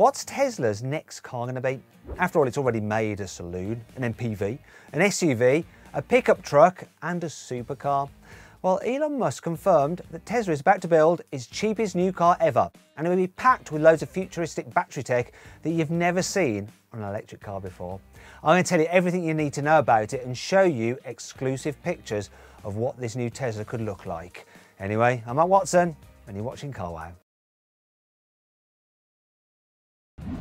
What's Tesla's next car going to be? After all, it's already made a saloon, an MPV, an SUV, a pickup truck and a supercar. Well, Elon Musk confirmed that Tesla is about to build its cheapest new car ever, and it will be packed with loads of futuristic battery tech that you've never seen on an electric car before. I'm going to tell you everything you need to know about it and show you exclusive pictures of what this new Tesla could look like. Anyway, I'm Matt Watson and you're watching Car Wow.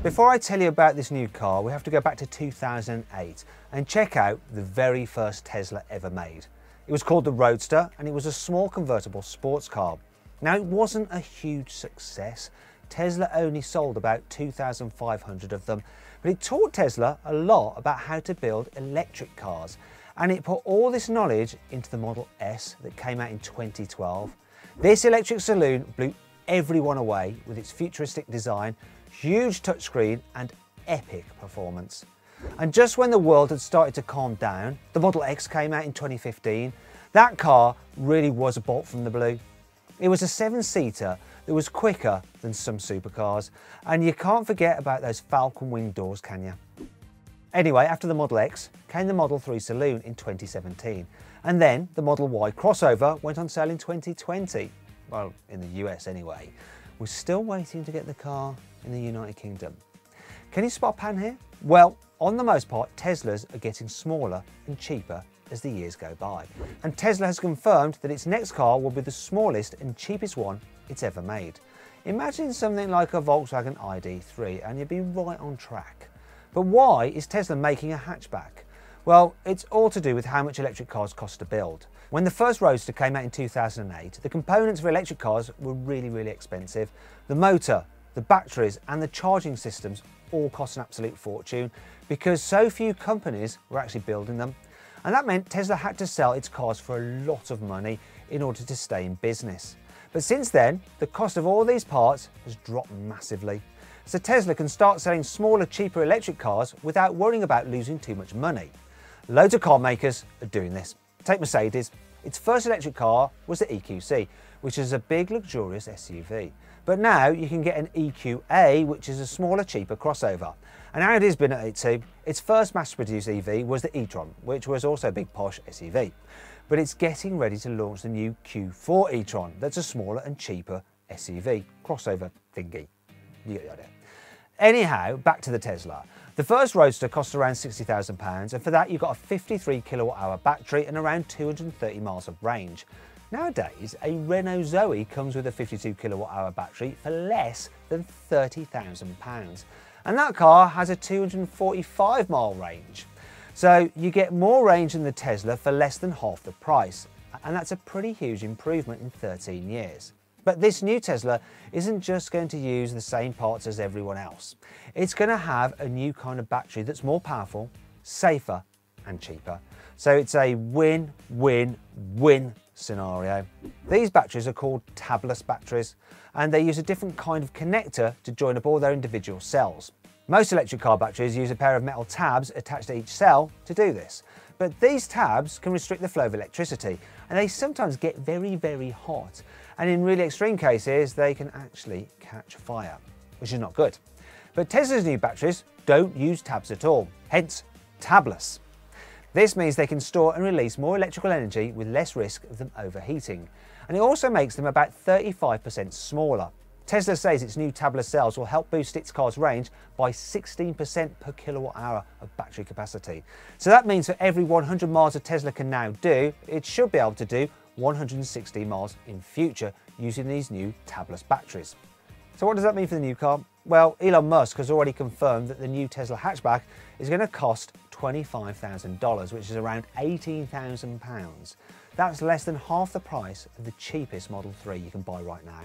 Before I tell you about this new car, we have to go back to 2008 and check out the very first Tesla ever made. It was called the Roadster and it was a small convertible sports car. Now, it wasn't a huge success. Tesla only sold about 2,500 of them, but it taught Tesla a lot about how to build electric cars, and it put all this knowledge into the Model S that came out in 2012. This electric saloon blew everyone away with its futuristic design, huge touchscreen and epic performance. And just when the world had started to calm down, the Model X came out in 2015. That car really was a bolt from the blue. It was a 7-seater that was quicker than some supercars, and you can't forget about those Falcon wing doors, can you? Anyway, after the Model X came the Model 3 Saloon in 2017, and then the Model Y crossover went on sale in 2020. Well, in the US anyway. We're still waiting to get the car in the United Kingdom. Can you spot a pan here? Well, on the most part, Teslas are getting smaller and cheaper as the years go by. And Tesla has confirmed that its next car will be the smallest and cheapest one it's ever made. Imagine something like a Volkswagen ID3 and you'd be right on track. But why is Tesla making a hatchback? Well, it's all to do with how much electric cars cost to build. When the first Roadster came out in 2008, the components for electric cars were really expensive. The motor, the batteries and the charging systems all cost an absolute fortune because so few companies were actually building them. And that meant Tesla had to sell its cars for a lot of money in order to stay in business. But since then, the cost of all these parts has dropped massively. So Tesla can start selling smaller, cheaper electric cars without worrying about losing too much money. Loads of car makers are doing this. Take Mercedes. Its first electric car was the EQC, which is a big, luxurious SUV. But now you can get an EQA, which is a smaller, cheaper crossover. And Audi's been at it too. Its first mass-produced EV was the e-tron, which was also a big posh SUV. But it's getting ready to launch the new Q4 e-tron that's a smaller and cheaper SUV crossover thingy. You get the idea. Anyhow, back to the Tesla. The first Roadster cost around £60,000, and for that you've got a 53 kilowatt-hour battery and around 230 miles of range. Nowadays, a Renault Zoe comes with a 52 kilowatt-hour battery for less than £30,000, and that car has a 245 mile range. So you get more range than the Tesla for less than half the price, and that's a pretty huge improvement in 13 years. But this new Tesla isn't just going to use the same parts as everyone else. It's going to have a new kind of battery that's more powerful, safer and cheaper. So it's a win-win-win scenario. These batteries are called tabless batteries, and they use a different kind of connector to join up all their individual cells. Most electric car batteries use a pair of metal tabs attached to each cell to do this. But these tabs can restrict the flow of electricity, and they sometimes get very hot. And in really extreme cases, they can actually catch fire, which is not good. But Tesla's new batteries don't use tabs at all, hence tabless. This means they can store and release more electrical energy with less risk of them overheating. And it also makes them about 35% smaller. Tesla says its new tabless cells will help boost its car's range by 16% per kilowatt hour of battery capacity. So that means for every 100 miles a Tesla can now do, it should be able to do 160 miles in future using these new tabless batteries. So what does that mean for the new car? Well, Elon Musk has already confirmed that the new Tesla hatchback is going to cost $25,000, which is around £18,000. That's less than half the price of the cheapest Model 3 you can buy right now.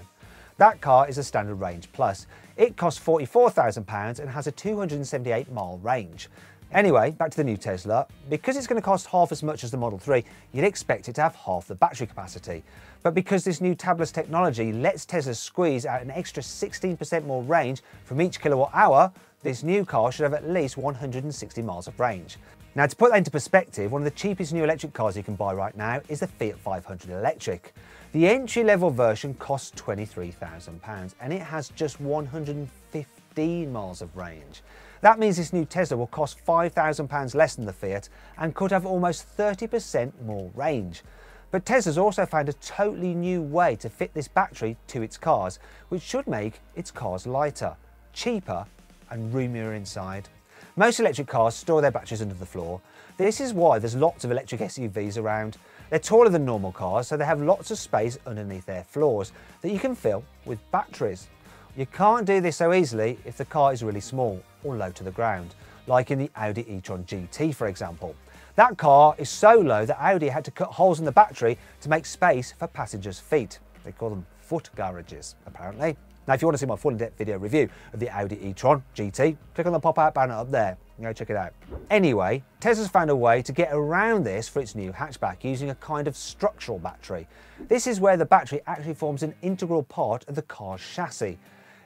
That car is a standard range plus. It costs £44,000 and has a 278 mile range. Anyway, back to the new Tesla. Because it's going to cost half as much as the Model 3, you'd expect it to have half the battery capacity. But because this new tabless technology lets Tesla squeeze out an extra 16% more range from each kilowatt hour, this new car should have at least 160 miles of range. Now, to put that into perspective, one of the cheapest new electric cars you can buy right now is the Fiat 500 electric. The entry-level version costs £23,000 and it has just 150 15 miles of range. That means this new Tesla will cost £5,000 less than the Fiat and could have almost 30% more range. But Tesla's also found a totally new way to fit this battery to its cars, which should make its cars lighter, cheaper and roomier inside. Most electric cars store their batteries under the floor. This is why there's lots of electric SUVs around. They're taller than normal cars, so they have lots of space underneath their floors that you can fill with batteries. You can't do this so easily if the car is really small or low to the ground, like in the Audi e-tron GT for example. That car is so low that Audi had to cut holes in the battery to make space for passengers' feet. They call them foot garages, apparently. Now, if you want to see my full in-depth video review of the Audi e-tron GT, click on the pop-out banner up there and go check it out. Anyway, Tesla's found a way to get around this for its new hatchback using a kind of structural battery. This is where the battery actually forms an integral part of the car's chassis.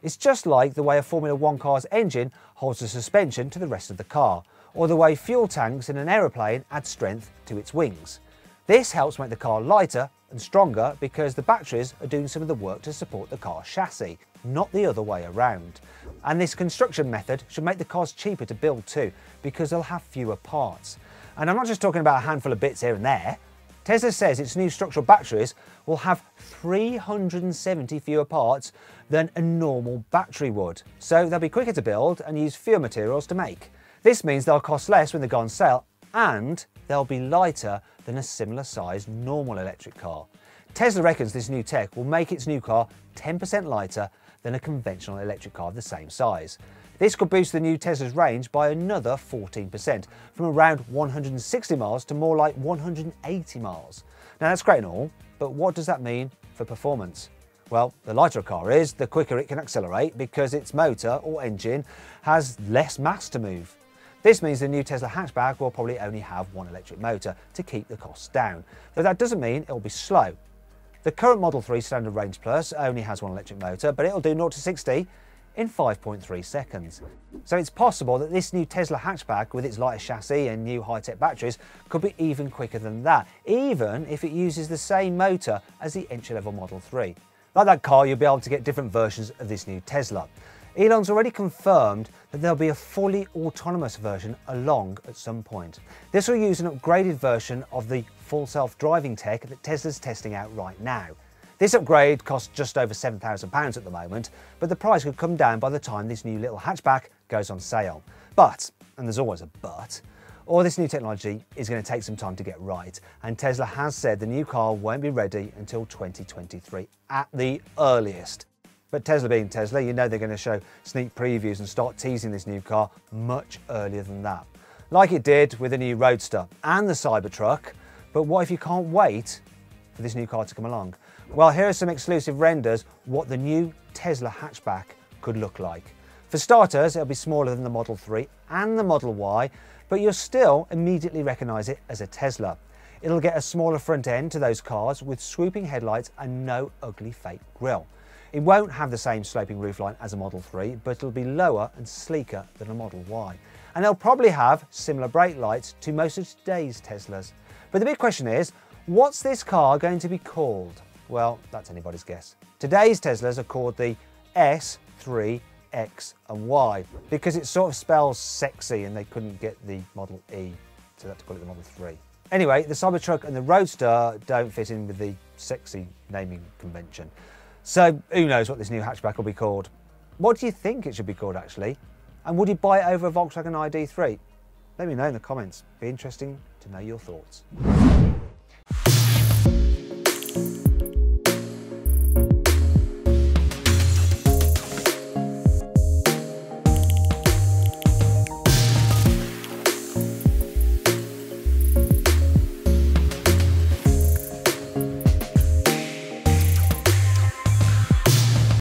It's just like the way a Formula One car's engine holds the suspension to the rest of the car, or the way fuel tanks in an aeroplane add strength to its wings. This helps make the car lighter and stronger because the batteries are doing some of the work to support the car's chassis, not the other way around. And this construction method should make the cars cheaper to build too, because they'll have fewer parts. And I'm not just talking about a handful of bits here and there. Tesla says its new structural batteries will have 370 fewer parts than a normal battery would, so they'll be quicker to build and use fewer materials to make. This means they'll cost less when they go on sale, and they'll be lighter than a similar sized normal electric car. Tesla reckons this new tech will make its new car 10% lighter than a conventional electric car of the same size. This could boost the new Tesla's range by another 14%, from around 160 miles to more like 180 miles. Now that's great and all, but what does that mean for performance? Well, the lighter a car is, the quicker it can accelerate because its motor or engine has less mass to move. This means the new Tesla hatchback will probably only have one electric motor to keep the costs down, though that doesn't mean it will be slow. The current Model 3 Standard Range Plus only has one electric motor, but it'll do 0 to 60 in 5.3 seconds. So it's possible that this new Tesla hatchback with its lighter chassis and new high-tech batteries could be even quicker than that, even if it uses the same motor as the entry-level Model 3. Like that car, you'll be able to get different versions of this new Tesla. Elon's already confirmed that there'll be a fully autonomous version along at some point. This will use an upgraded version of the full self-driving tech that Tesla's testing out right now. This upgrade costs just over £7,000 at the moment, but the price could come down by the time this new little hatchback goes on sale. But, and there's always a but, all this new technology is going to take some time to get right, and Tesla has said the new car won't be ready until 2023 at the earliest. But Tesla being Tesla, you know they're going to show sneak previews and start teasing this new car much earlier than that. Like it did with the new Roadster and the Cybertruck, but what if you can't wait for this new car to come along? Well, here are some exclusive renders what the new Tesla hatchback could look like. For starters, it'll be smaller than the Model 3 and the Model Y, but you'll still immediately recognise it as a Tesla. It'll get a smaller front end to those cars with swooping headlights and no ugly fake grille. It won't have the same sloping roofline as a Model 3, but it'll be lower and sleeker than a Model Y. And they'll probably have similar brake lights to most of today's Teslas. But the big question is, what's this car going to be called? Well, that's anybody's guess. Today's Teslas are called the S, 3, X and Y because it sort of spells sexy and they couldn't get the Model E, so they had to call it the Model 3. Anyway, the Cybertruck and the Roadster don't fit in with the sexy naming convention. So who knows what this new hatchback will be called? What do you think it should be called actually? And would you buy it over a Volkswagen ID3? Let me know in the comments. Be interesting to know your thoughts.